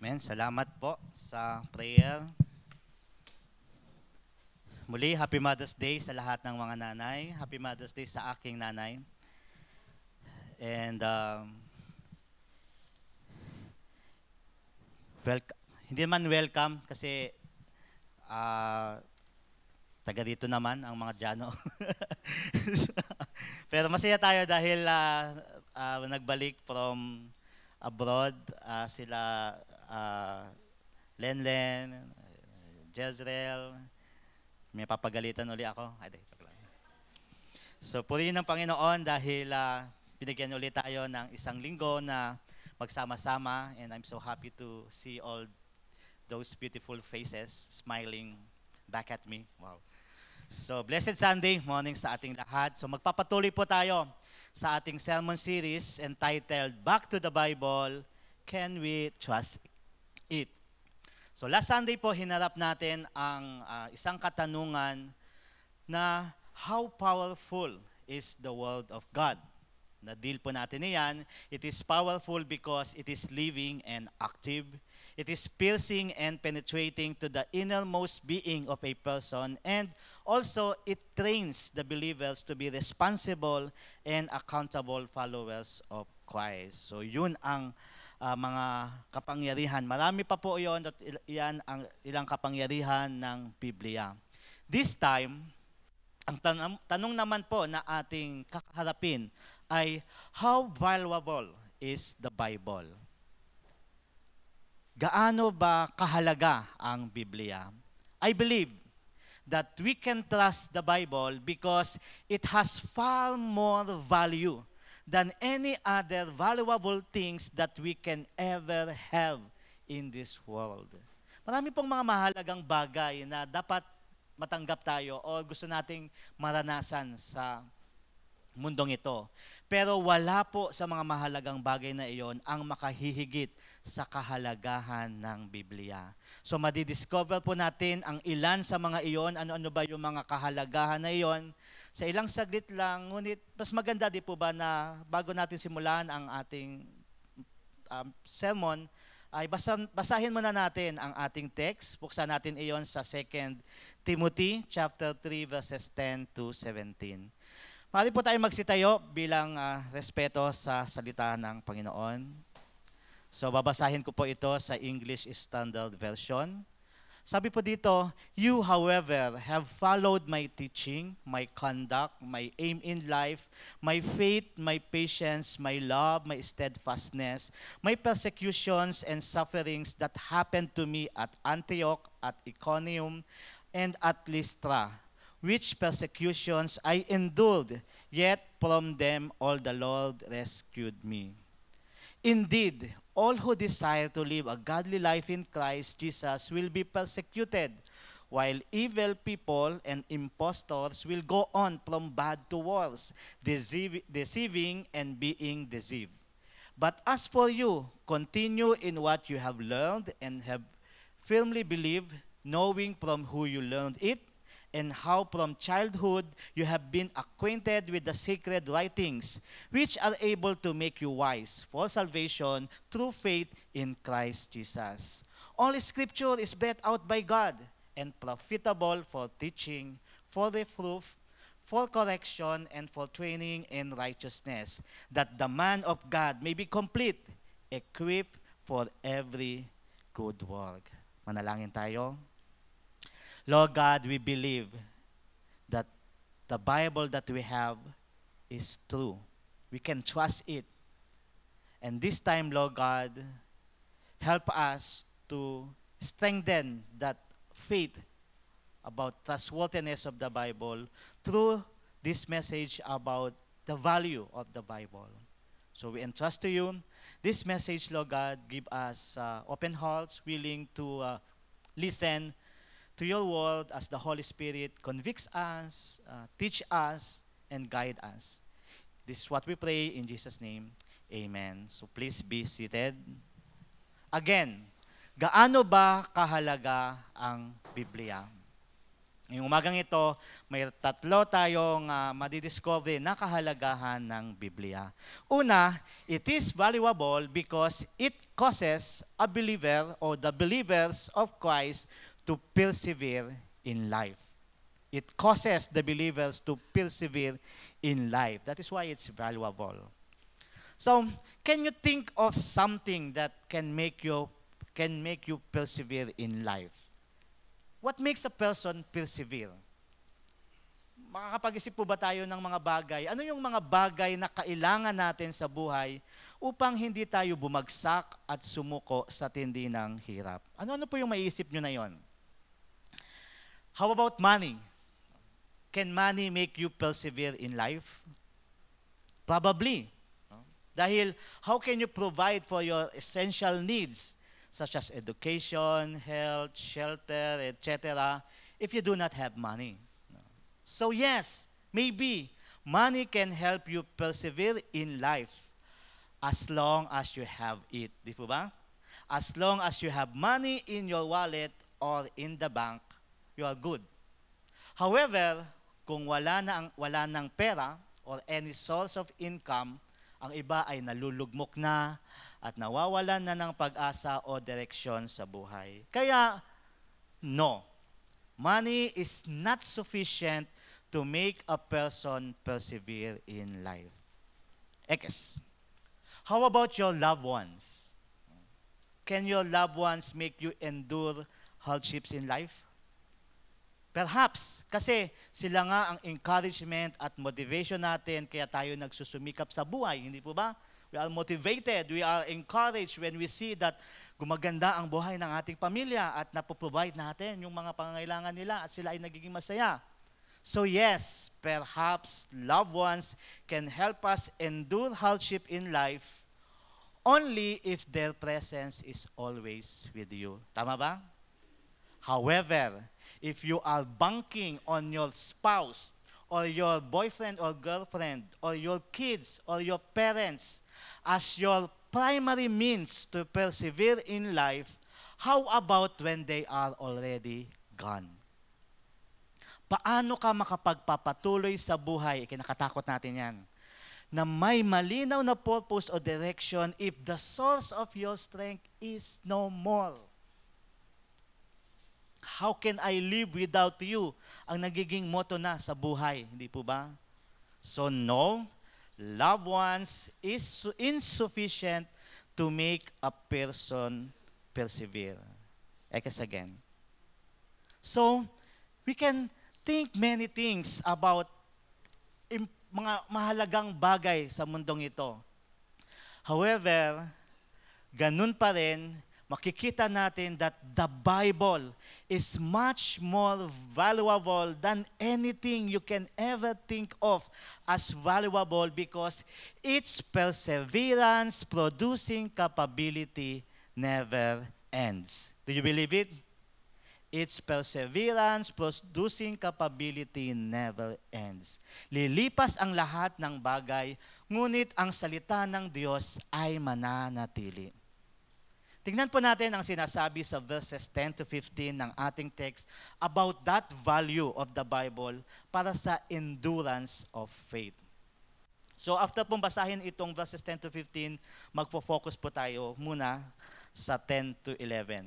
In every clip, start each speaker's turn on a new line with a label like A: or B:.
A: Amen. Salamat po sa prayer. Muli, Happy Mother's Day sa lahat ng mga nanay. Happy Mother's Day sa aking nanay. And hindi man welcome kasi taga dito naman ang mga Diano. Pero masaya tayo dahil nagbalik from abroad sila Lenlen, Jezreel. May papagalitan uli ako. Ay, joke lang. So, purihin ng Panginoon dahil binigyan ulit tayo ng isang linggo na magsama-sama, and I'm so happy to see all those beautiful faces smiling back at me. Wow. So, blessed Sunday morning sa ating lahat. So, magpapatuloy po tayo sa ating sermon series entitled Back to the Bible, Can We Trust It? So last Sunday po, hinarap natin ang isang katanungan na how powerful is the Word of God? Na-deal po natin niyan. It is powerful because it is living and active. It is piercing and penetrating to the innermost being of a person, and also it trains the believers to be responsible and accountable followers of Christ. So yun ang mga kapangyarihan. Marami pa po yon at iyan ang ilang kapangyarihan ng Biblia. This time, ang tanong naman po na ating kakaharapin ay how valuable is the Bible? Gaano ba kahalaga ang Biblia? I believe that we can trust the Bible because it has far more value than any other valuable things that we can ever have in this world. Marami pong mga mahalagang bagay na dapat matanggap tayo o gusto nating maranasan sa mundong ito. Pero wala po sa mga mahalagang bagay na iyon ang makahihigit sa kahalagahan ng Biblia. So madidiscover po natin ang ilan sa mga iyon, ano-ano ba yung mga kahalagahan na iyon, sa ilang saglit lang, ngunit mas maganda di po ba na bago natin simulan ang ating sermon, ay basahin muna natin ang ating text. Buksan natin iyon sa 2 Timothy chapter 3 verses 10 to 17. Maaari po tayo magsitayo bilang respeto sa salita ng Panginoon. So babasahin ko po ito sa English Standard Version. Sabi po dito, you, however, have followed my teaching, my conduct, my aim in life, my faith, my patience, my love, my steadfastness, my persecutions and sufferings that happened to me at Antioch, at Iconium, and at Lystra, which persecutions I endured, yet from them all the Lord rescued me. Indeed, all who desire to live a godly life in Christ Jesus will be persecuted, while evil people and impostors will go on from bad to worse, deceiving and being deceived. But as for you, continue in what you have learned and have firmly believed, knowing from who you learned it, and how from childhood you have been acquainted with the sacred writings, which are able to make you wise for salvation through faith in Christ Jesus. All Scripture is breathed out by God and profitable for teaching, for reproof, for correction, and for training in righteousness, that the man of God may be complete, equipped for every good work. Manalangin tayo. Lord God, we believe that the Bible that we have is true. We can trust it. And this time, Lord God, help us to strengthen that faith about trustworthiness of the Bible through this message about the value of the Bible. So we entrust to you this message, Lord God. Give us open hearts, willing to listen to your word as the Holy Spirit convicts us, teach us, and guide us. This is what we pray in Jesus' name. Amen. So please be seated. Again, gaano ba kahalaga ang Biblia? Ngayong umagang ito, may tatlo tayong madidiscover na kahalagahan ng Biblia. Una, it is valuable because it causes a believer or the believers of Christ to persevere in life. It causes the believers to persevere in life. That is why it's valuable. So, can you think of something that can make you persevere in life? What makes a person persevere? Makakapag-isip po ba tayo ng mga bagay? Ano yung mga bagay na kailangan natin sa buhay upang hindi tayo bumagsak at sumuko sa tindi ng hirap? Ano po yung maiisip nyo na yon? How about money? Can money make you persevere in life? Probably. Dahil how can you provide for your essential needs such as education, health, shelter, etc., if you do not have money? So yes, maybe money can help you persevere in life as long as you have it. Di po ba? As long as you have money in your wallet or in the bank, you are good. However, kung wala nang pera or any source of income, ang iba ay nalulugmok na at nawawalan na ng pag-asa o direksyon sa buhay. Kaya, no. Money is not sufficient to make a person persevere in life. Ekes. How about your loved ones? Can your loved ones make you endure hardships in life? Perhaps, kasi sila nga ang encouragement at motivation natin kaya tayo nagsusumikap sa buhay, hindi po ba? We are motivated, we are encouraged when we see that gumaganda ang buhay ng ating pamilya at napoprovide natin yung mga pangangailangan nila at sila ay nagiging masaya. So yes, perhaps loved ones can help us endure hardship in life only if their presence is always with you. Tama ba? However, if you are banking on your spouse or your boyfriend or girlfriend or your kids or your parents as your primary means to persevere in life, how about when they are already gone? Paano ka makapagpapatuloy sa buhay? Kinakatakot natin yan. Na may malinaw na purpose o direction if the source of your strength is no more. How can I live without you? Ang nagiging motto na sa buhay, hindi po ba? So no, loved ones is insufficient to make a person persevere. Ekes again. So, we can think many things about mga mahalagang bagay sa mundong ito. However, ganun pa rin, makikita natin that the Bible is much more valuable than anything you can ever think of as valuable because its perseverance producing capability never ends. Do you believe it? Its perseverance producing capability never ends. Lilipas ang lahat ng bagay, ngunit ang salita ng Diyos ay mananatili. Tingnan po natin ang sinasabi sa verses 10 to 15 ng ating text about that value of the Bible para sa endurance of faith. So after pong basahin itong verses 10 to 15, magfo-focus po tayo muna sa 10 to 11.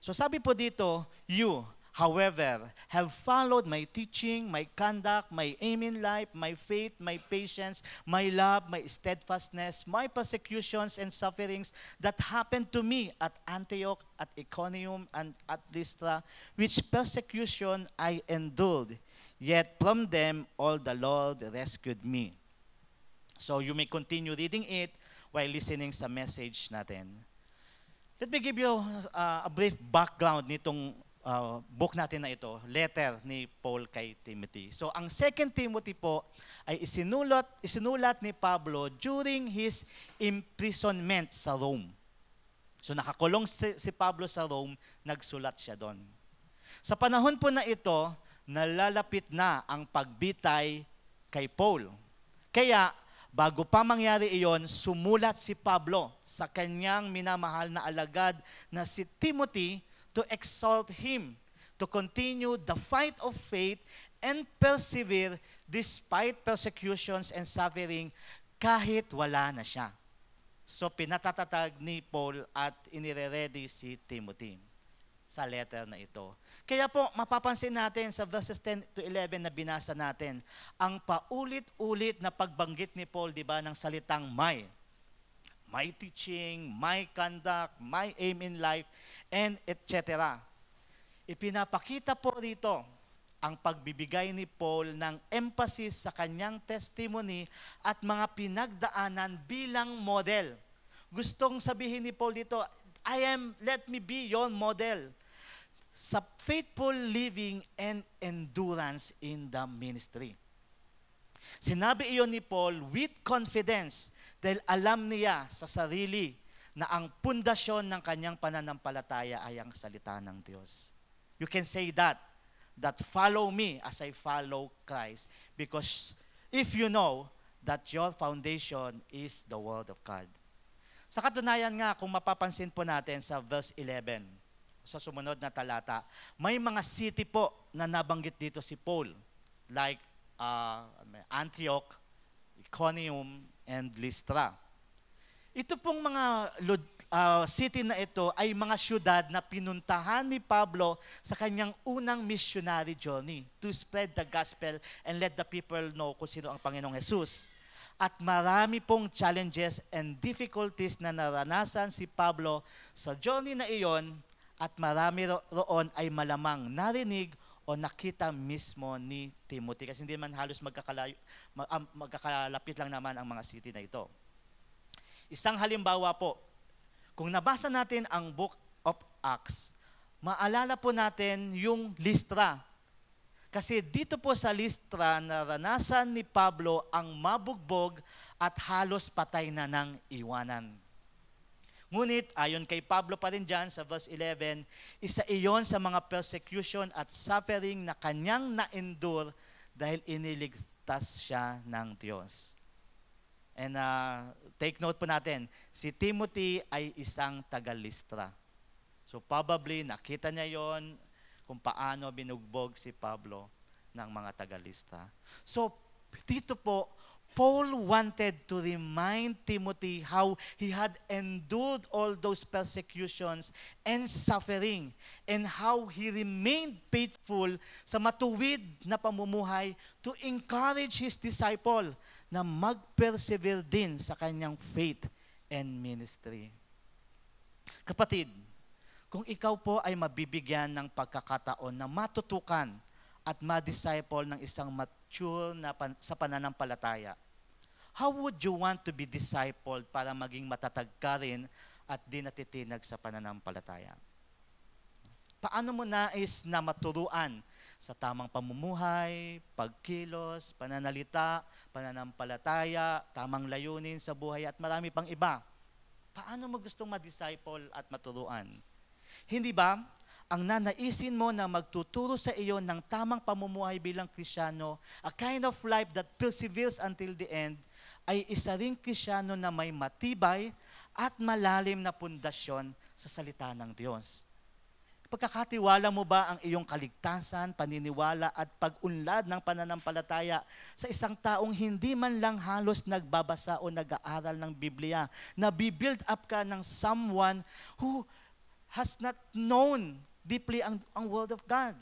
A: So sabi po dito, you, however, have followed my teaching, my conduct, my aim in life, my faith, my patience, my love, my steadfastness, my persecutions and sufferings that happened to me at Antioch, at Iconium, and at Lystra, which persecution I endured, yet from them all the Lord rescued me. So you may continue reading it while listening sa message natin. Let me give you a brief background nitong book natin na ito, letter ni Paul kay Timothy. So ang 2 Timothy po ay isinulat ni Pablo during his imprisonment sa Rome. So nakakulong si Pablo sa Rome, nagsulat siya doon. Sa panahon po na ito, nalalapit na ang pagbitay kay Paul. Kaya bago pa mangyari iyon, sumulat si Pablo sa kanyang minamahal na alagad na si Timothy to exhort him to continue the fight of faith and persevere despite persecutions and suffering kahit wala na siya. So pinatatatag ni Paul at inire-ready si Timothy sa letter na ito. Kaya po, mapapansin natin sa verses 10 to 11 na binasa natin, ang paulit-ulit na pagbanggit ni Paul, di ba, ng salitang my teaching, my conduct, my aim in life, and etc. Ipinapakita po rito ang pagbibigay ni Paul ng emphasis sa kanyang testimony at mga pinagdaanan bilang model. Gustong sabihin ni Paul dito, let me be your model sa faithful living and endurance in the ministry. Sinabi iyon ni Paul with confidence dahil alam niya sa sarili na ang pundasyon ng kanyang pananampalataya ay ang salita ng Diyos. You can say that follow me as I follow Christ, because if you know that your foundation is the Word of God. Sa katunayan nga, kung mapapansin po natin sa verse 11, sa sumunod na talata, may mga city po na nabanggit dito si Paul, like Antioch, Iconium, and Lystra. Ito pong mga city na ito ay mga syudad na pinuntahan ni Pablo sa kanyang unang missionary journey to spread the gospel and let the people know kung sino ang Panginoong Jesus. At marami pong challenges and difficulties na naranasan si Pablo sa journey na iyon, at marami roon ay malamang narinig o nakita mismo ni Timothy. Kasi hindi man halos magkakalapit lang naman ang mga city na ito. Isang halimbawa po, kung nabasa natin ang Book of Acts, maalala po natin yung Lystra. Kasi dito po sa Lystra, naranasan ni Pablo ang mabugbog at halos patay na ng iwanan. Ngunit, ayon kay Pablo pa rin dyan sa verse 11, isa iyon sa mga persecution at suffering na kanyang na-endure dahil iniligtas siya ng Diyos. And take note po natin, si Timothy ay isang taga-Lystra. So probably nakita niya yon kung paano binugbog si Pablo ng mga taga-Lystra. So dito po, Paul wanted to remind Timothy how he had endured all those persecutions and suffering, and how he remained faithful sa matuwid na pamumuhay to encourage his disciple na mag-persevere din sa kanyang faith and ministry. Kapatid, kung ikaw po ay mabibigyan ng pagkakataon na matutukan at ma-disciple ng isang mature na sa pananampalataya, how would you want to be discipled para maging matatag ka rin at di natitinag sa pananampalataya? Paano mo nais na maturuan sa tamang pamumuhay, pagkilos, pananalita, pananampalataya, tamang layunin sa buhay at marami pang iba? Paano mo gustong ma-disciple at maturuan? Hindi ba ang nanaisin mo na magtuturo sa iyo ng tamang pamumuhay bilang Kristiyano, a kind of life that perseveres until the end, ay isa ring Kristiyano na may matibay at malalim na pundasyon sa salita ng Diyos? Pagkakatiwala mo ba ang iyong kaligtasan, paniniwala at pag-unlad ng pananampalataya sa isang taong hindi man lang halos nagbabasa o nag-aaral ng Biblia, na bi-build up ka ng someone who has not known deeply ang Word of God?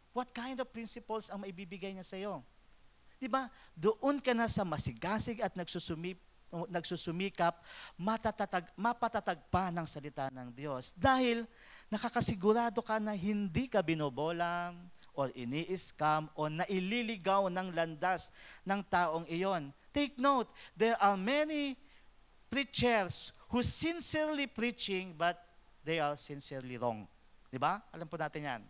A: What kind of principles ang maibibigay niya sa iyo? Diba? Doon ka na sa masigasig at nagsusumikap, mapatatag pa ng salita ng Diyos. Dahil nakakasigurado ka na hindi ka binobolang o ini-scam o naililigaw ng landas ng taong iyon. Take note, there are many preachers who sincerely preaching but they are sincerely wrong. Diba? Alam po natin yan.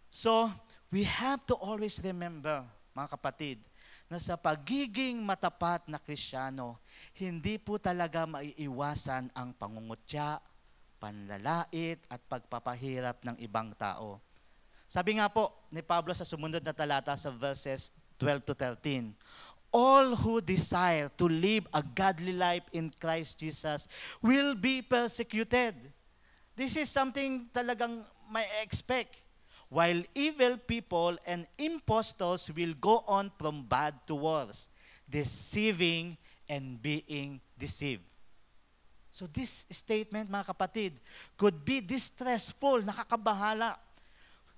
A: So, we have to always remember, mga kapatid, na sa pagiging matapat na Kristiyano, hindi po talaga maiiwasan ang pangungutya, panlalait, at pagpapahirap ng ibang tao. Sabi nga po ni Pablo sa sumunod na talata sa verses 12 to 13, all who desire to live a godly life in Christ Jesus will be persecuted. This is something talagang may expect. While evil people and impostors will go on from bad to worse, deceiving and being deceived. So this statement, mga kapatid, could be distressful, nakakabahala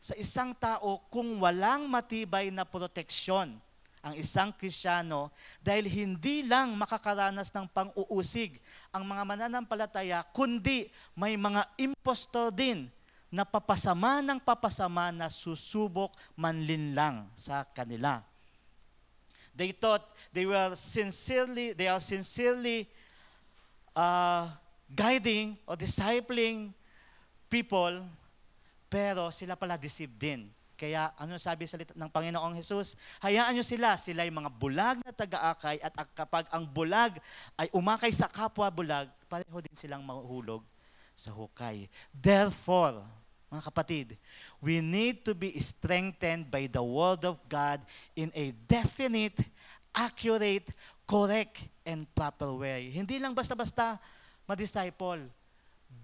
A: sa isang tao kung walang matibay na proteksyon ang isang Kristiyano dahil hindi lang makakaranas ng pang-uusig ang mga mananampalataya, kundi may mga impostor din na papasama ng papasama na susubok manlinlang sa kanila. They thought they are sincerely guiding or discipling people, pero sila pala deceived din. Kaya ano sabi sa ng Panginoong Jesus? Hayaan nyo sila ay mga bulag na taga-akay at kapag ang bulag ay umakay sa kapwa bulag, pareho din silang mahuhulog sa hukay. Therefore, mga kapatid, we need to be strengthened by the Word of God in a definite, accurate, correct, and proper way. Hindi lang basta-basta ma-disciple.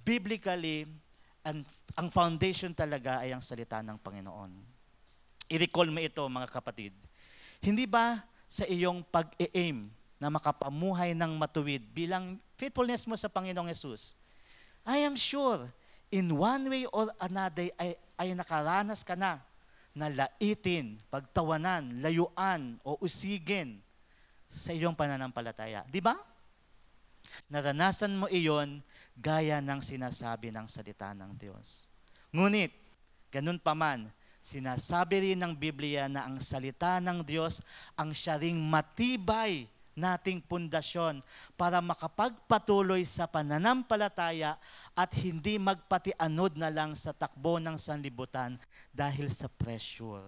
A: Biblically, ang foundation talaga ay ang salita ng Panginoon. I-recall mo ito, mga kapatid. Hindi ba sa iyong pag-aim na makapamuhay ng matuwid bilang faithfulness mo sa Panginoong Jesus, I am sure, in one way or another, ay nakaranas ka na laitin, pagtawanan, layuan, o usigin sa iyong pananampalataya. Di ba? Naranasan mo iyon gaya ng sinasabi ng salita ng Diyos. Ngunit, ganun pa man, sinasabi rin ng Biblia na ang salita ng Diyos ang siya ring matibay nating pundasyon para makapagpatuloy sa pananampalataya at hindi magpatianod na lang sa takbo ng sanlibutan dahil sa pressure.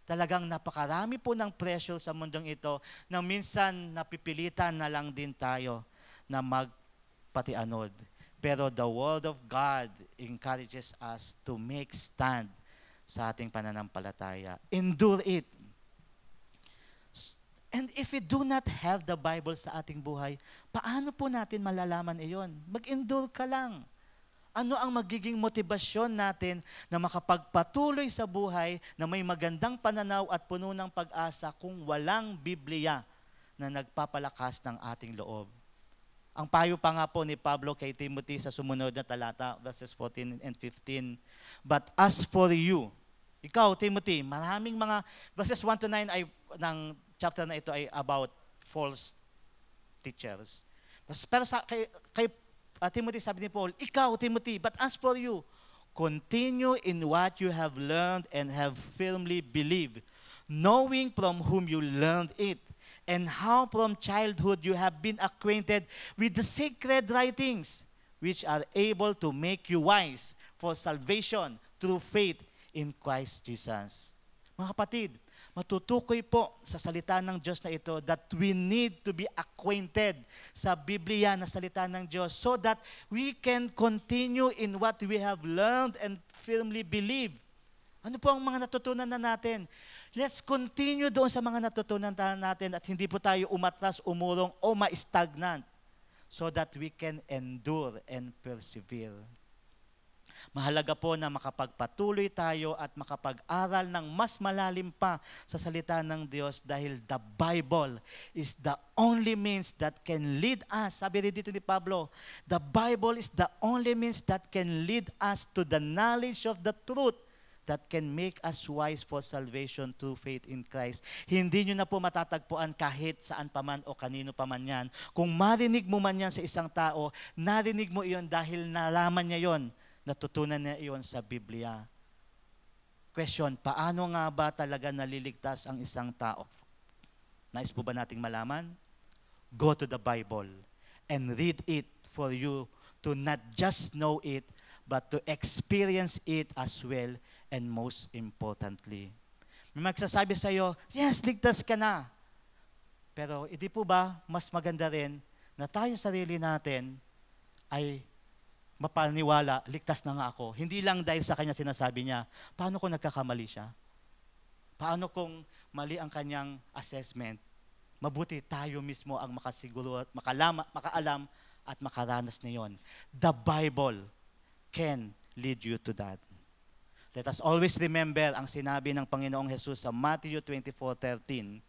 A: Talagang napakarami po ng pressure sa mundong ito na minsan napipilitan na lang din tayo na magpatianod. Pero the Word of God encourages us to make stand sa ating pananampalataya. Endure it. And if we do not have the Bible sa ating buhay, paano po natin malalaman iyon? Mag-endure ka lang. Ano ang magiging motibasyon natin na makapagpatuloy sa buhay na may magandang pananaw at puno ng pag-asa kung walang Biblia na nagpapalakas ng ating loob? Ang payo pa nga po ni Pablo kay Timothy sa sumunod na talata, verses 14 and 15. But as for you, ikaw, Timothy, maraming mga, verses 1 to 9 ng chapter na ito ay about false teachers. Pero kay Timothy, sabi ni Paul, ikaw, Timothy, but as for you, continue in what you have learned and have firmly believed, knowing from whom you learned it, and how from childhood you have been acquainted with the sacred writings, which are able to make you wise for salvation through faith in Christ Jesus. Mga kapatid, matutukoy po sa salita ng Diyos na ito that we need to be acquainted sa Biblia na salita ng Diyos so that we can continue in what we have learned and firmly believe. Ano po ang mga natutunan na natin? Let's continue doon sa mga natutunan natin at hindi po tayo umatras, umurong o ma-stagnant so that we can endure and persevere. Mahalaga po na makapagpatuloy tayo at makapag-aral ng mas malalim pa sa salita ng Diyos dahil the Bible is the only means that can lead us. Sabi rin dito ni Pablo, the Bible is the only means that can lead us to the knowledge of the truth that can make us wise for salvation through faith in Christ. Hindi nyo na po matatagpuan kahit saan paman o kanino paman yan. Kung marinig mo man yan sa isang tao, narinig mo iyon dahil nalaman niya yon, natutunan niya iyon sa Biblia. Question, paano nga ba talaga naliligtas ang isang tao? Nais po ba nating malaman? Go to the Bible and read it for you to not just know it, but to experience it as well. And most importantly, may magsasabi sa iyo, yes, ligtas ka na. Pero hindi po ba mas maganda rin na tayo sarili natin ay mapaniwala, ligtas na nga ako. Hindi lang dahil sa kanya sinasabi niya, paano kung nagkakamali siya? Paano kung mali ang kanyang assessment? Mabuti tayo mismo ang makasiguro, makaalam at makaranas niyon. The Bible can lead you to that. Let us always remember ang sinabi ng Panginoong Jesus sa Matthew 24:13,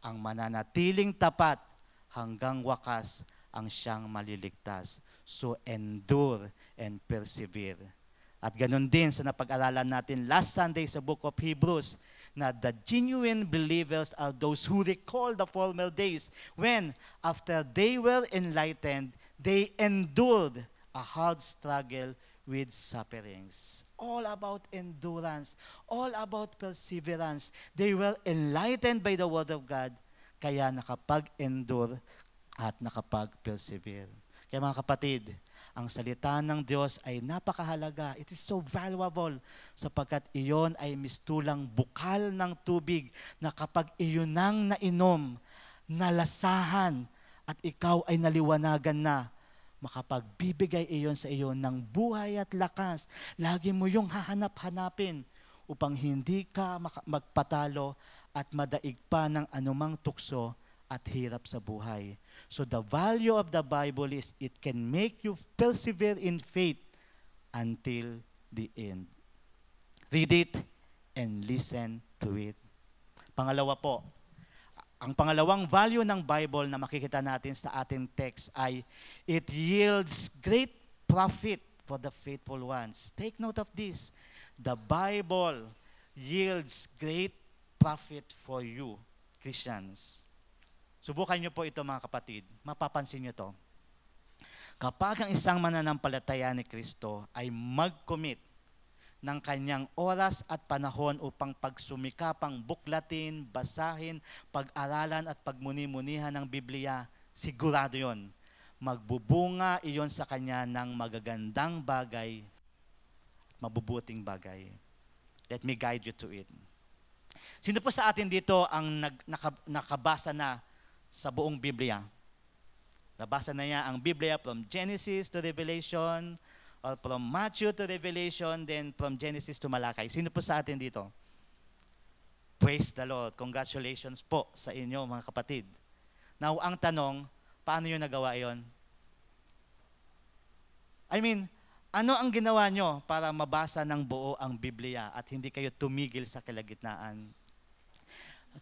A: ang mananatiling tapat hanggang wakas ang siyang maliligtas. So endure and persevere. At ganun din sa napag-aralan natin last Sunday sa book of Hebrews, na the genuine believers are those who recall the former days when, after they were enlightened, they endured a hard struggle with sufferings. All about endurance, all about perseverance. They were enlightened by the Word of God, kaya nakapag-endure at nakapag-persevere. Kaya mga kapatid, ang salita ng Diyos ay napakahalaga. It is so valuable sapagkat iyon ay mistulang bukal ng tubig na kapag iyon nang nainom, nalasahan, at ikaw ay naliwanagan na, makapagbibigay iyon sa iyo ng buhay at lakas. Lagi mo yung hahanap-hanapin upang hindi ka magpatalo at madaig pa ng anumang tukso at hirap sa buhay. So the value of the Bible is it can make you persevere in faith until the end. Read it and listen to it. Pangalawa po, ang pangalawang value ng Bible na makikita natin sa ating text ay it yields great profit for the faithful ones. Take note of this. The Bible yields great profit for you, Christians. Subukan niyo po ito mga kapatid. Mapapansin niyo to. Kapag ang isang mananampalataya ni Kristo ay mag-commit ng kanyang oras at panahon upang pagsumikapang buklatin, basahin, pag-aralan at pagmuni-munihan ng Biblia, sigurado yon. Magbubunga iyon sa kanya ng magagandang bagay, mabubuting bagay. Let me guide you to it. Sino po sa atin dito ang nakabasa na sa buong Biblia? Nabasa na niya ang Biblia from Genesis to Revelation, or from Matthew to Revelation, then from Genesis to Malakay. Sino po sa atin dito? Praise the Lord. Congratulations po sa inyo mga kapatid. Now, ang tanong, paano nyo nagawa yon? I mean, ano ang ginawa nyo para mabasa ng buo ang Biblia at hindi kayo tumigil sa kalagitnaan?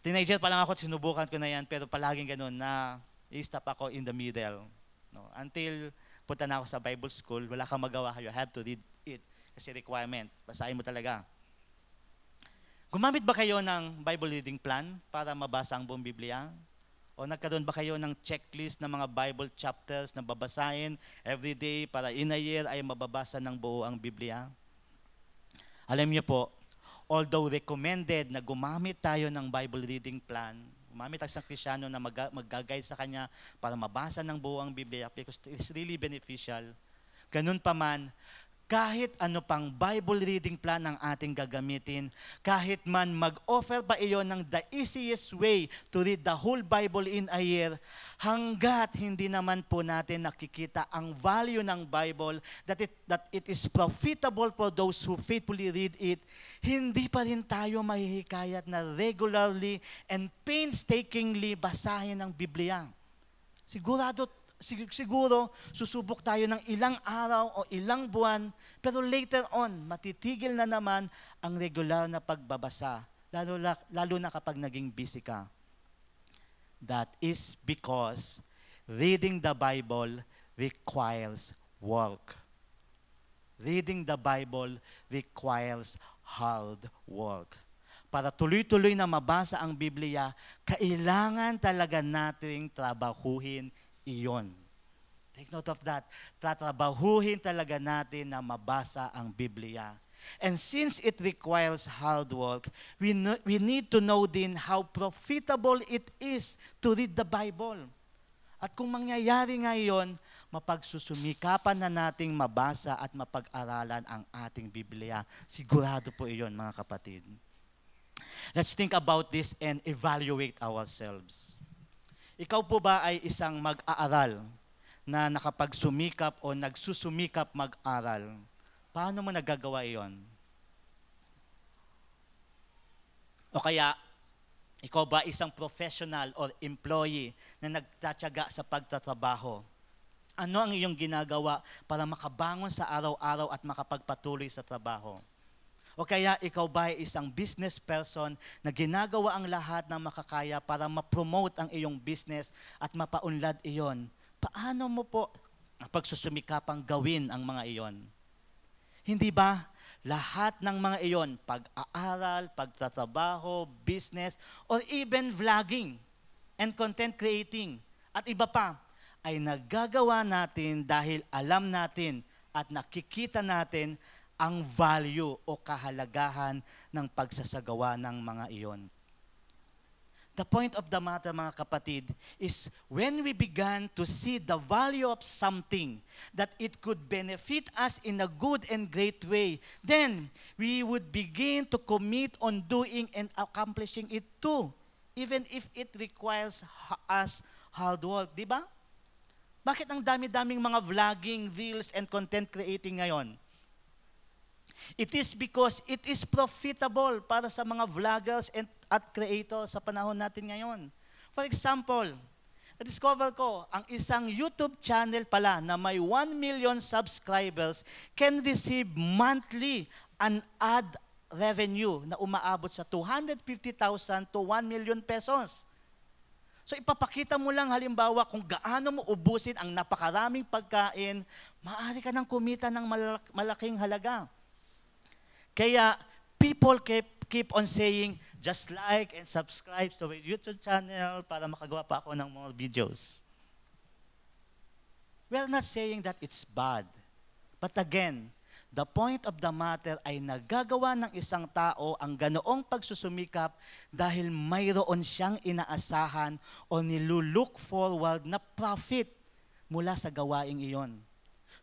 A: Teenager pa lang ako, sinubukan ko na yan, pero palaging ganun na i-stop ako in the middle. No? Until punta na ako sa Bible school, wala kang magawa, you have to read it kasi requirement. Basahin mo talaga. Gumamit ba kayo ng Bible reading plan para mabasa ang buong Biblia? O nagkaroon ba kayo ng checklist ng mga Bible chapters na babasahin every day para in a year ay mababasa ng buo ang Biblia? Alam niyo po, although recommended na gumamit tayo ng Bible reading plan, gumamit ang isang Kristiyano na mag-guide sa kanya para mabasa ng buo ang Biblia because it's really beneficial. Ganun pa man, kahit ano pang Bible reading plan ang ating gagamitin, kahit man mag-offer pa iyon ng the easiest way to read the whole Bible in a year, hanggat hindi naman po natin nakikita ang value ng Bible, that it is profitable for those who faithfully read it, hindi pa rin tayo mahihikayat na regularly and painstakingly basahin ang Biblia. Siguro, susubok tayo ng ilang araw o ilang buwan, pero later on, matitigil na naman ang regular na pagbabasa, lalo na kapag naging busy ka. That is because reading the Bible requires work. Reading the Bible requires hard work. Para tuloy-tuloy na mabasa ang Biblia, kailangan talaga nating trabahuhin iyon. Take note of that. Tatrabahuhin talaga natin na mabasa ang Biblia. And since it requires hard work, we need to know din how profitable it is to read the Bible. At kung mangyayari ngayon, mapagsusumikapan na nating mabasa at mapag-aralan ang ating Biblia. Sigurado po iyon, mga kapatid. Let's think about this and evaluate ourselves. Ikaw po ba ay isang mag-aaral na nakapagsumikap o nagsusumikap mag-aral? Paano mo nagagawa iyon? O kaya, ikaw ba isang professional or employee na nagtatyaga sa pagtatrabaho? Ano ang iyong ginagawa para makabangon sa araw-araw at makapagpatuloy sa trabaho? O kaya ikaw ba ay isang business person na ginagawa ang lahat ng makakaya para ma-promote ang iyong business at mapaunlad iyon? Paano mo po ang pagsusumikapang gawin ang mga iyon? Hindi ba lahat ng mga iyon, pag-aaral, pagtatrabaho, business, or even vlogging and content creating at iba pa, ay nagagawa natin dahil alam natin at nakikita natin ang value o kahalagahan ng pagsasagawa ng mga iyon. The point of the matter, mga kapatid, is when we began to see the value of something, that it could benefit us in a good and great way, then we would begin to commit on doing and accomplishing it too, even if it requires us hard work. Di ba? Bakit ang dami-daming mga vlogging, reels, and content creating ngayon? It is because it is profitable para sa mga vloggers at creators sa panahon natin ngayon. For example, na-discover ko, ang isang YouTube channel pala na may 1 million subscribers can receive monthly an ad revenue na umaabot sa 250,000 to 1 million pesos. So ipapakita mo lang halimbawa kung gaano mo ubusin ang napakaraming pagkain, maaari ka nang kumita ng malaking halaga. Kaya people keep on saying, just like and subscribe to my YouTube channel para makagawa pa ako ng more videos. We're not saying that it's bad. But again, the point of the matter ay nagagawa ng isang tao ang ganoong pagsusumikap dahil mayroon siyang inaasahan o nilulook forward na profit mula sa gawaing iyon.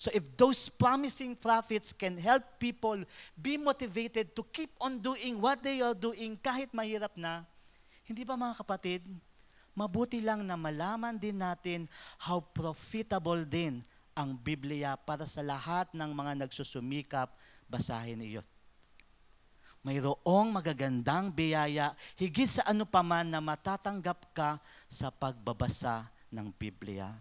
A: So if those promising profits can help people be motivated to keep on doing what they are doing kahit mahirap na, hindi ba mga kapatid, mabuti lang na malaman din natin how profitable din ang Biblia para sa lahat ng mga nagsusumikap, basahin iyon. Mayroong magagandang biyaya, higit sa ano paman na matatanggap ka sa pagbabasa ng Biblia.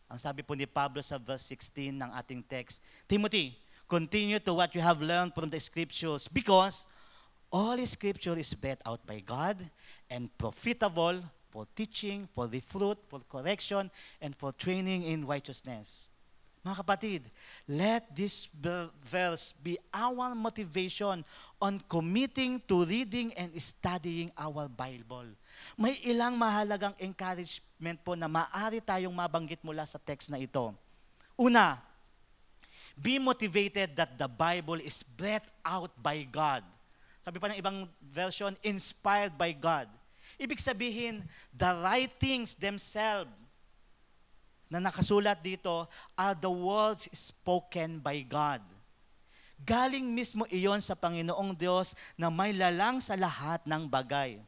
A: Ang sabi po ni Pablo sa verse 16 ng ating text, Timothy, continue to what you have learned from the Scriptures because all Scripture is breathed out by God and profitable for teaching, for reproof, for correction, and for training in righteousness. Mga kapatid, let this verse be our motivation on committing to reading and studying our Bible. May ilang mahalagang encouragement po na maaari tayong mabanggit mula sa text na ito. Una, be motivated that the Bible is breathed out by God. Sabi pa ng ibang version, inspired by God. Ibig sabihin, the writings themselves na nakasulat dito are the words spoken by God. Galing mismo iyon sa Panginoong Diyos na may lalang sa lahat ng bagay.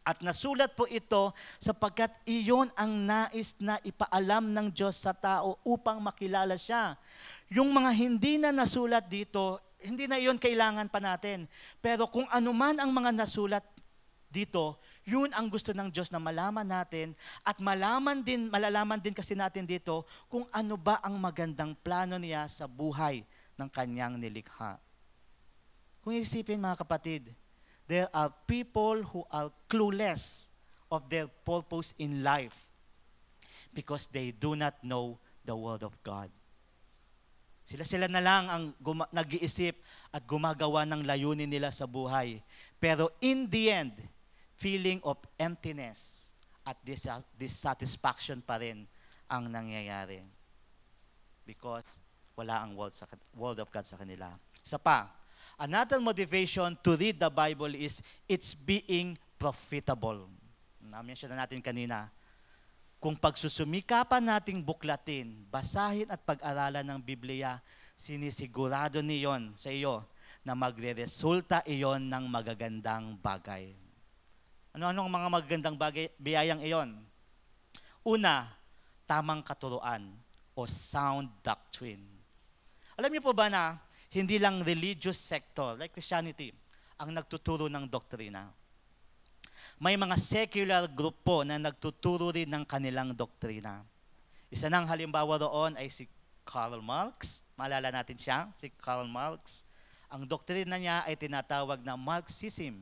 A: At nasulat po ito sapagkat iyon ang nais na ipaalam ng Diyos sa tao upang makilala siya. Yung mga hindi na nasulat dito, hindi na iyon kailangan pa natin. Pero kung anuman ang mga nasulat dito, yun ang gusto ng Diyos na malaman natin at malalaman din kasi natin dito kung ano ba ang magandang plano niya sa buhay ng kanyang nilikha. Kung isipin mga kapatid, there are people who are clueless of their purpose in life because they do not know the Word of God. Sila na lang ang nag-iisip at gumagawa ng layunin nila sa buhay. Pero in the end, feeling of emptiness at dissatisfaction pa rin ang nangyayari. Because wala ang word of God sa kanila. Isa pa, another motivation to read the Bible is it's being profitable. Na-mention na natin kanina. Kung pagsusumikapan nating buklatin, basahin at pag-aralan ng Biblia, sinisigurado niyon sa iyo na magre-resulta iyon ng magagandang bagay. Ano-ano ang mga magagandang bagay, biyayang iyon? Una, tamang katuruan o sound doctrine. Alam niyo po ba na hindi lang religious sector like Christianity ang nagtuturo ng doktrina? May mga secular group po na nagtuturo rin ng kanilang doktrina. Isa ng halimbawa roon ay si Karl Marx. Maalala natin siya, si Karl Marx. Ang doktrina niya ay tinatawag na Marxism.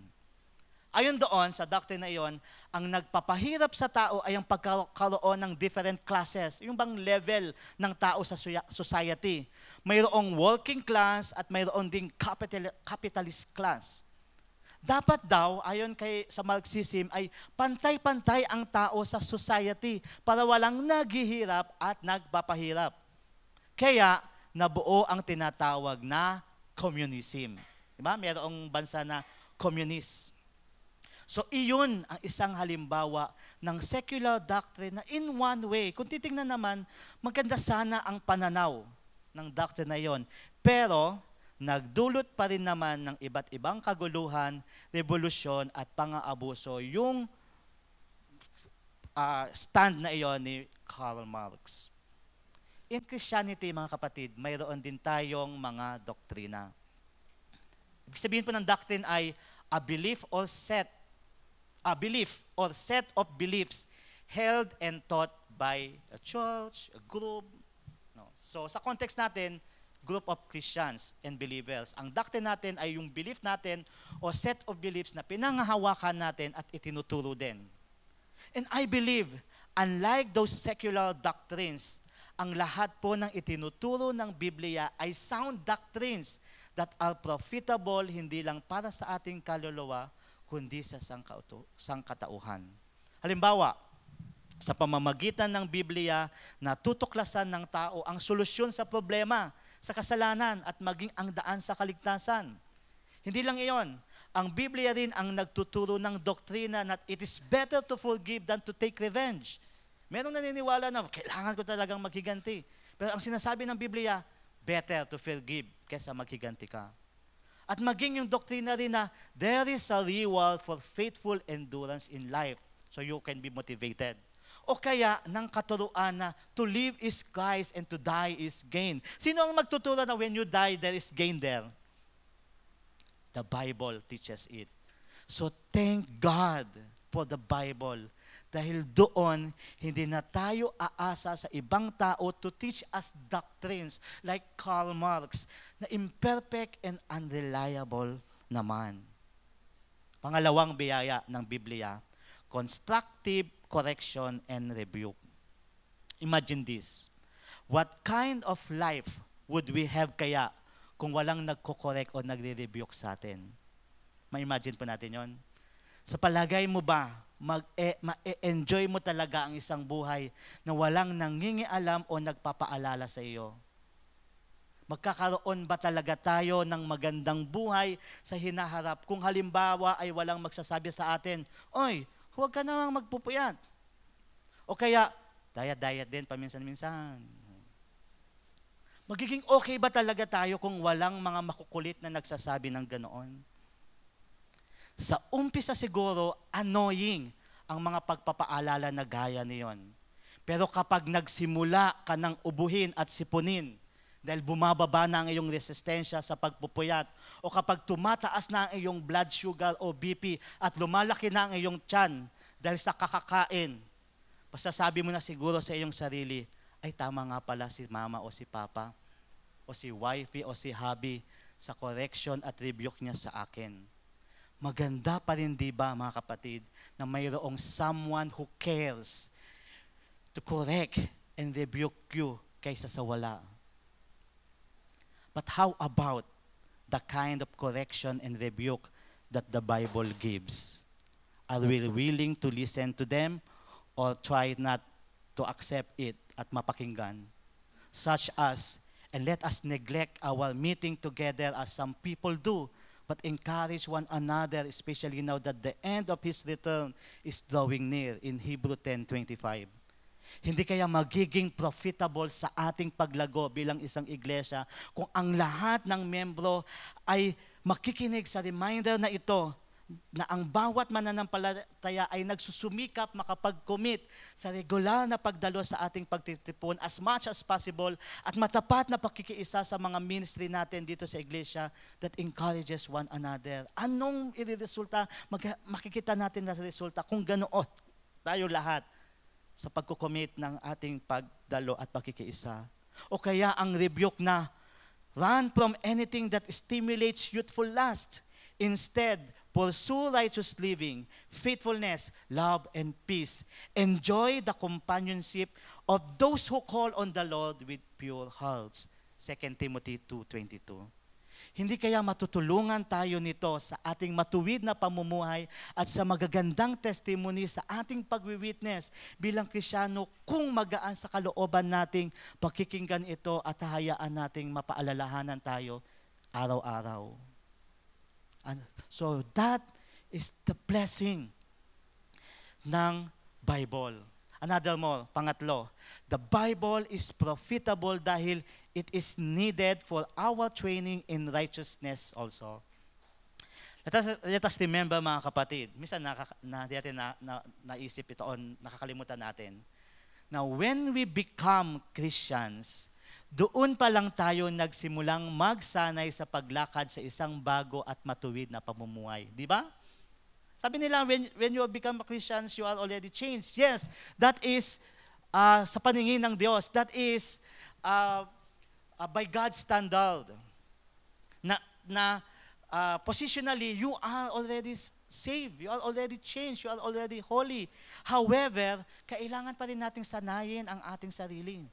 A: Ayon doon, sa doctrine na iyon, ang nagpapahirap sa tao ay ang pagkakaroon ng different classes, yung bang level ng tao sa society. Mayroong working class at mayroon ding capitalist class. Dapat daw, ayon sa Marxism, ay pantay-pantay ang tao sa society para walang naghihirap at nagpapahirap. Kaya, nabuo ang tinatawag na communism. Diba? Mayroong bansa na communist. So, iyon ang isang halimbawa ng secular doctrine na in one way, kung titingnan naman, maganda sana ang pananaw ng doctrine na iyon. Pero, nagdulot pa rin naman ng iba't ibang kaguluhan, revolusyon at pang-aabuso yung stand na iyon ni Karl Marx. In Christianity, mga kapatid, mayroon din tayong mga doktrina. Ibig sabihin po ng doctrine ay a belief or set of beliefs held and taught by a church, a group. No. So sa context natin, group of Christians and believers. Ang doctrine natin ay yung belief natin o set of beliefs na pinangahawakan natin at itinuturo din. And I believe, unlike those secular doctrines, ang lahat po ng itinuturo ng Biblia ay sound doctrines that are profitable hindi lang para sa ating kaluluwa, kundi sa sangkatauhan. Halimbawa, sa pamamagitan ng Biblia, natutuklasan ng tao ang solusyon sa problema, sa kasalanan at maging ang daan sa kaligtasan. Hindi lang iyon, ang Biblia rin ang nagtuturo ng doktrina na it is better to forgive than to take revenge. Merong naniniwala na kailangan ko talagang maghiganti. Pero ang sinasabi ng Biblia, better to forgive kaysa maghiganti ka. At maging yung doktrina rin na there is a reward for faithful endurance in life. So you can be motivated. O kaya ng katuruan na to live is Christ and to die is gain. Sino ang magtuturo na when you die, there is gain there? The Bible teaches it. So thank God for the Bible. Dahil doon, hindi na tayo aasa sa ibang tao to teach us doctrines like Karl Marx na imperfect and unreliable naman. Pangalawang biyaya ng Biblia, constructive correction and rebuke. Imagine this. What kind of life would we have kaya kung walang nagko-correct o nagre-rebuke sa atin? Ma-imagine po natin yon. Sa palagay mo ba, ma-enjoy mo talaga ang isang buhay na walang nangingialam o nagpapaalala sa iyo? Magkakaroon ba talaga tayo ng magandang buhay sa hinaharap kung halimbawa ay walang magsasabi sa atin, oy, huwag ka namang magpupuyat. O kaya, diet din paminsan-minsan. Magiging okay ba talaga tayo kung walang mga makukulit na nagsasabi ng ganoon? Sa umpisa siguro, annoying ang mga pagpapaalala na gaya niyon. Pero kapag nagsimula ka ng ubuhin at sipunin, dahil bumababa na ang iyong resistensya sa pagpupuyat, o kapag tumataas na ang iyong blood sugar o BP at lumalaki na ang iyong tiyan dahil sa kakakain, pasasabi mo na siguro sa iyong sarili, ay tama nga pala si mama o si papa, o si wifey o si hubby sa correction at rebuke niya sa akin. Maganda pa rin, di ba, mga kapatid, na mayroong someone who cares to correct and rebuke you kaysa sa wala. But how about the kind of correction and rebuke that the Bible gives? Are we willing to listen to them or try not to accept it at mapakinggan? Such as, and let us neglect our meeting together as some people do, but encourage one another, especially now that the end of His return is drawing near, in Hebrews 10:25. Hindi kaya magiging profitable sa ating paglago bilang isang iglesia kung ang lahat ng membro ay makikinig sa reminder na ito, na ang bawat mananampalataya ay nagsusumikap makapag-commit sa regular na pagdalo sa ating pagtitipon as much as possible at matapat na pakikiisa sa mga ministry natin dito sa iglesia that encourages one another. Anong iriresulta? Makikita natin na resulta kung ganoon tayo lahat sa pagkukomit ng ating pagdalo at pagkikiisa. O kaya ang rebuke na, run from anything that stimulates youthful lust. Instead, pursue righteous living, faithfulness, love, and peace. Enjoy the companionship of those who call on the Lord with pure hearts. 2 Timothy 2:22. Hindi kaya matutulungan tayo nito sa ating matuwid na pamumuhay at sa magagandang testimony sa ating pagwi-witness bilang Kristiyano kung magaan sa kalooban nating pakikinggan ito at hayaan nating mapaalalahanan tayo araw-araw. And so that is the blessing ng Bible. Another more, pangatlo, the Bible is profitable dahil it is needed for our training in righteousness also. Let us remember, mga kapatid, minsan naisip ito o nakakalimutan natin, na when we become Christians, doon pa lang tayo nagsimulang magsanay sa paglakad sa isang bago at matuwid na pamumuhay. Di ba? Sabi nila, when you become a Christian, you are already changed. Yes, that is sa paningin ng Diyos. That is by God's standard. Positionally, you are already saved. You are already changed. You are already holy. However, kailangan pa rin nating sanayin ang ating sarili.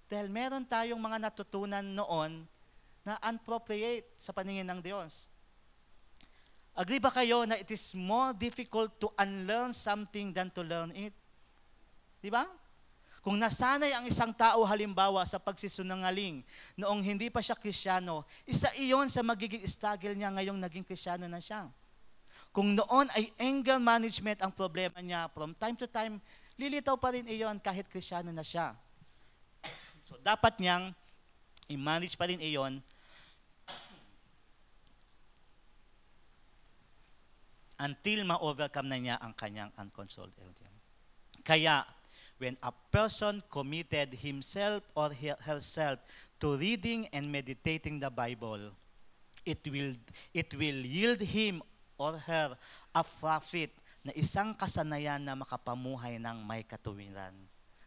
A: Dahil meron tayong mga natutunan noon na inappropriate sa paningin ng Diyos. Agree ba kayo na it is more difficult to unlearn something than to learn it? Di ba? Kung nasanay ang isang tao halimbawa sa pagsisunungaling noong hindi pa siya Kristiyano, isa iyon sa magiging struggle niya ngayong naging Kristiyano na siya. Kung noon ay anger management ang problema niya, from time to time, lilitaw pa rin iyon kahit Kristiyano na siya. So dapat niyang i-manage pa rin iyon until ma-overcome na niya ang kanyang uncontrolled LDM. Kaya, when a person committed himself or herself to reading and meditating the Bible, it will yield him or her a profit na isang kasanayan na makapamuhay ng may katuwiran.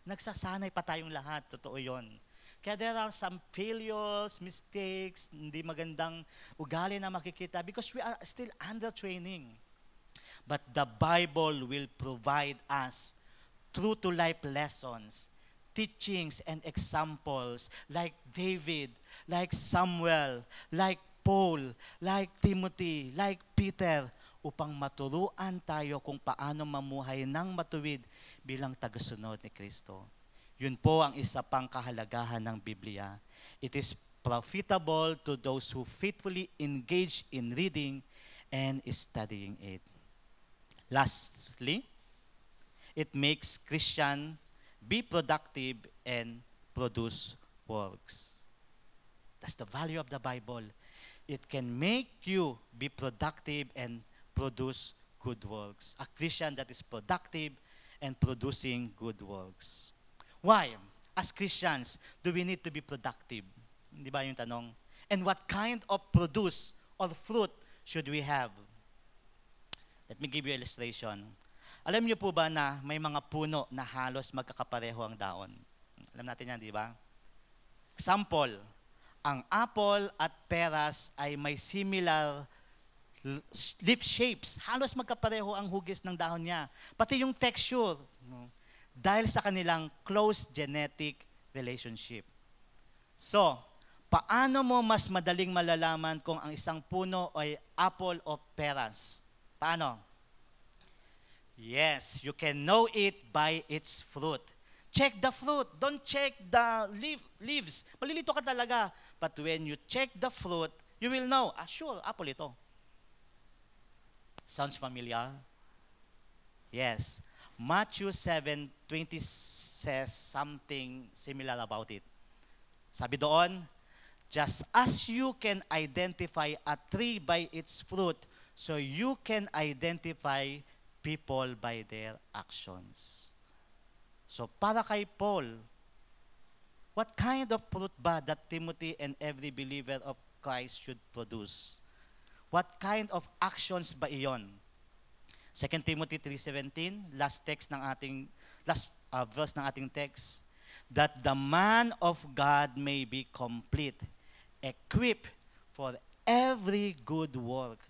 A: Nagsasanay pa tayong lahat, totoo yon. Kaya there are some failures, mistakes, hindi magandang ugali na makikita because we are still under training. But the Bible will provide us true-to-life lessons, teachings and examples like David, like Samuel, like Paul, like Timothy, like Peter, upang maturuan tayo kung paano mamuhay ng matuwid bilang tagasunod ni Kristo. Yun po ang isa pang kahalagahan ng Biblia. It is profitable to those who faithfully engage in reading and studying it. Lastly, it makes Christian be productive and produce works. That's the value of the Bible. It can make you be productive and produce good works. A Christian that is productive and producing good works. Why? As Christians, do we need to be productive? Di ba yung tanong? And what kind of produce or fruit should we have? Let me give you an illustration. Alam niyo po ba na may mga puno na halos magkakapareho ang daon? Alam natin yan, di ba? Example, ang apple at peras ay may similar leaf shapes. Halos magkapareho ang hugis ng dahon niya. Pati yung texture, dahil sa kanilang close genetic relationship. So, paano mo mas madaling malalaman kung ang isang puno ay apple o peras? Paano? Yes, you can know it by its fruit. Check the fruit. Don't check the leaves. Malilito ka talaga. But when you check the fruit, you will know, sure, apple ito. Sounds familiar? Yes. Matthew 7:20 says something similar about it. Sabi doon, just as you can identify a tree by its fruit, so you can identify people by their actions. So para kay Paul, what kind of fruit ba that Timothy and every believer of Christ should produce? What kind of actions ba iyon? 2 Timothy 3:17, last verse ng ating text, that the man of God may be complete, equipped for every good work.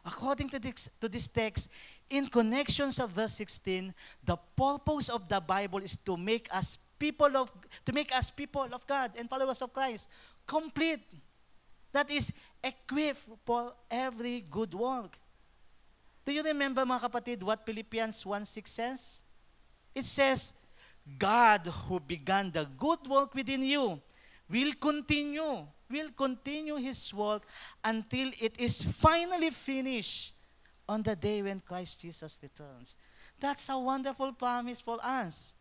A: According to this text, in connection sa verse 16, the purpose of the Bible is to make us people of God and followers of Christ complete. That is, equipped for every good work. Do you remember, mga kapatid, what Philippians 1:6 says? It says, God who began the good work within you will continue His work until it is finally finished on the day when Christ Jesus returns. That's a wonderful promise for us.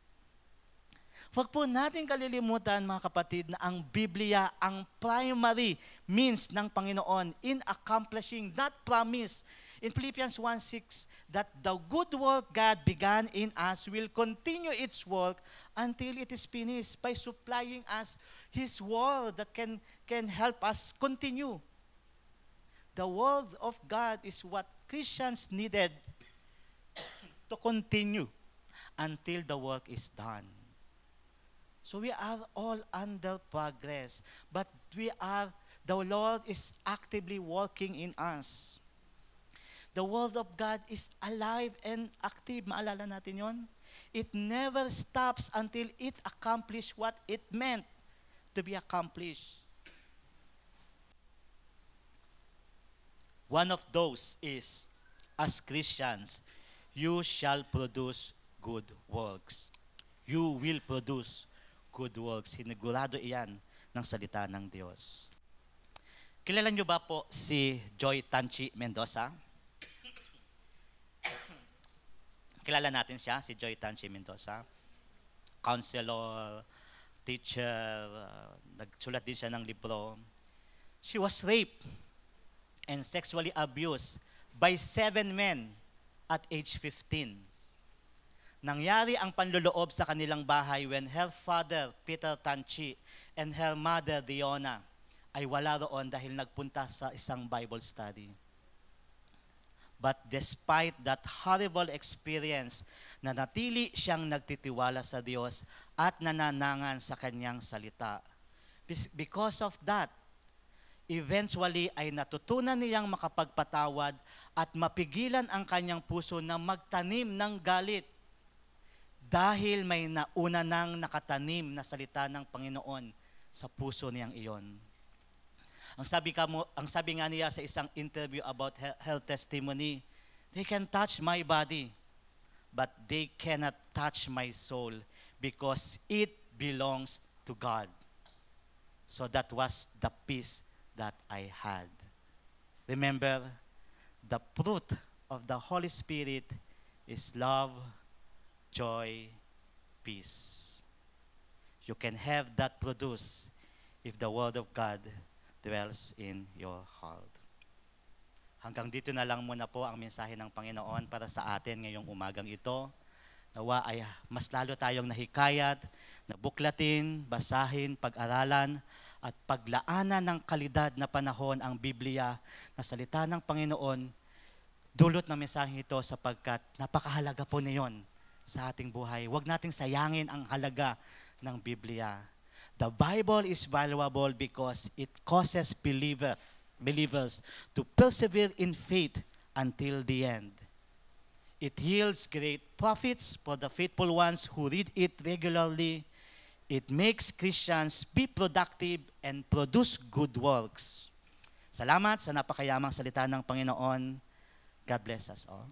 A: Huwag po natin kalilimutan, mga kapatid, na ang Biblia ang primary means ng Panginoon in accomplishing that promise. In Philippians 1:6, that the good work God began in us will continue its work until it is finished by supplying us His word that can help us continue. The word of God is what Christians needed to continue until the work is done. So we are all under progress, but the Lord is actively working in us. The Word of God is alive and active. Maalala natin yon? It never stops until it accomplishes what it meant to be accomplished. One of those is, as Christians, you shall produce good works. You will produce good works. Sinigurado iyan ng salita ng Diyos. Kilala niyo ba po si Joy Tanchi Mendoza? Kilala natin siya, si Joy Tanchi Mendoza. Counselor, teacher, nagsulat din siya ng libro. She was raped and sexually abused by 7 men at age 15. Nangyari ang panloloob sa kanilang bahay when her father, Peter Tanchi, and her mother, Diona, ay wala roon dahil nagpunta sa isang Bible study. But despite that horrible experience, nanatili siyang nagtitiwala sa Diyos at nananangan sa kanyang salita. Because of that, eventually ay natutunan niyang makapagpatawad at mapigilan ang kanyang puso na magtanim ng galit dahil may nauna nang nakatanim na salita ng Panginoon sa puso niyang iyon. Ang sabi nga niya sa isang interview about her testimony, they can touch my body, but they cannot touch my soul because it belongs to God. So that was the peace that I had. Remember, the fruit of the Holy Spirit is love, joy, peace. You can have that produced if the Word of God dwells in your heart. Hanggang dito na lang muna po ang mensahe ng Panginoon para sa atin ngayong umagang ito. Nawa ay mas lalo tayong nahikayat, nabuklatin, basahin, pag-aralan, at paglaanan ng kalidad na panahon ang Biblia na salita ng Panginoon, dulot ng mensahe ito sapagkat napakahalaga po niyon sa ating buhay. Huwag nating sayangin ang halaga ng Biblia. The Bible is valuable because it causes believers to persevere in faith until the end. It yields great profits for the faithful ones who read it regularly. It makes Christians be productive and produce good works. Salamat sa napakayamang salita ng Panginoon. God bless us all.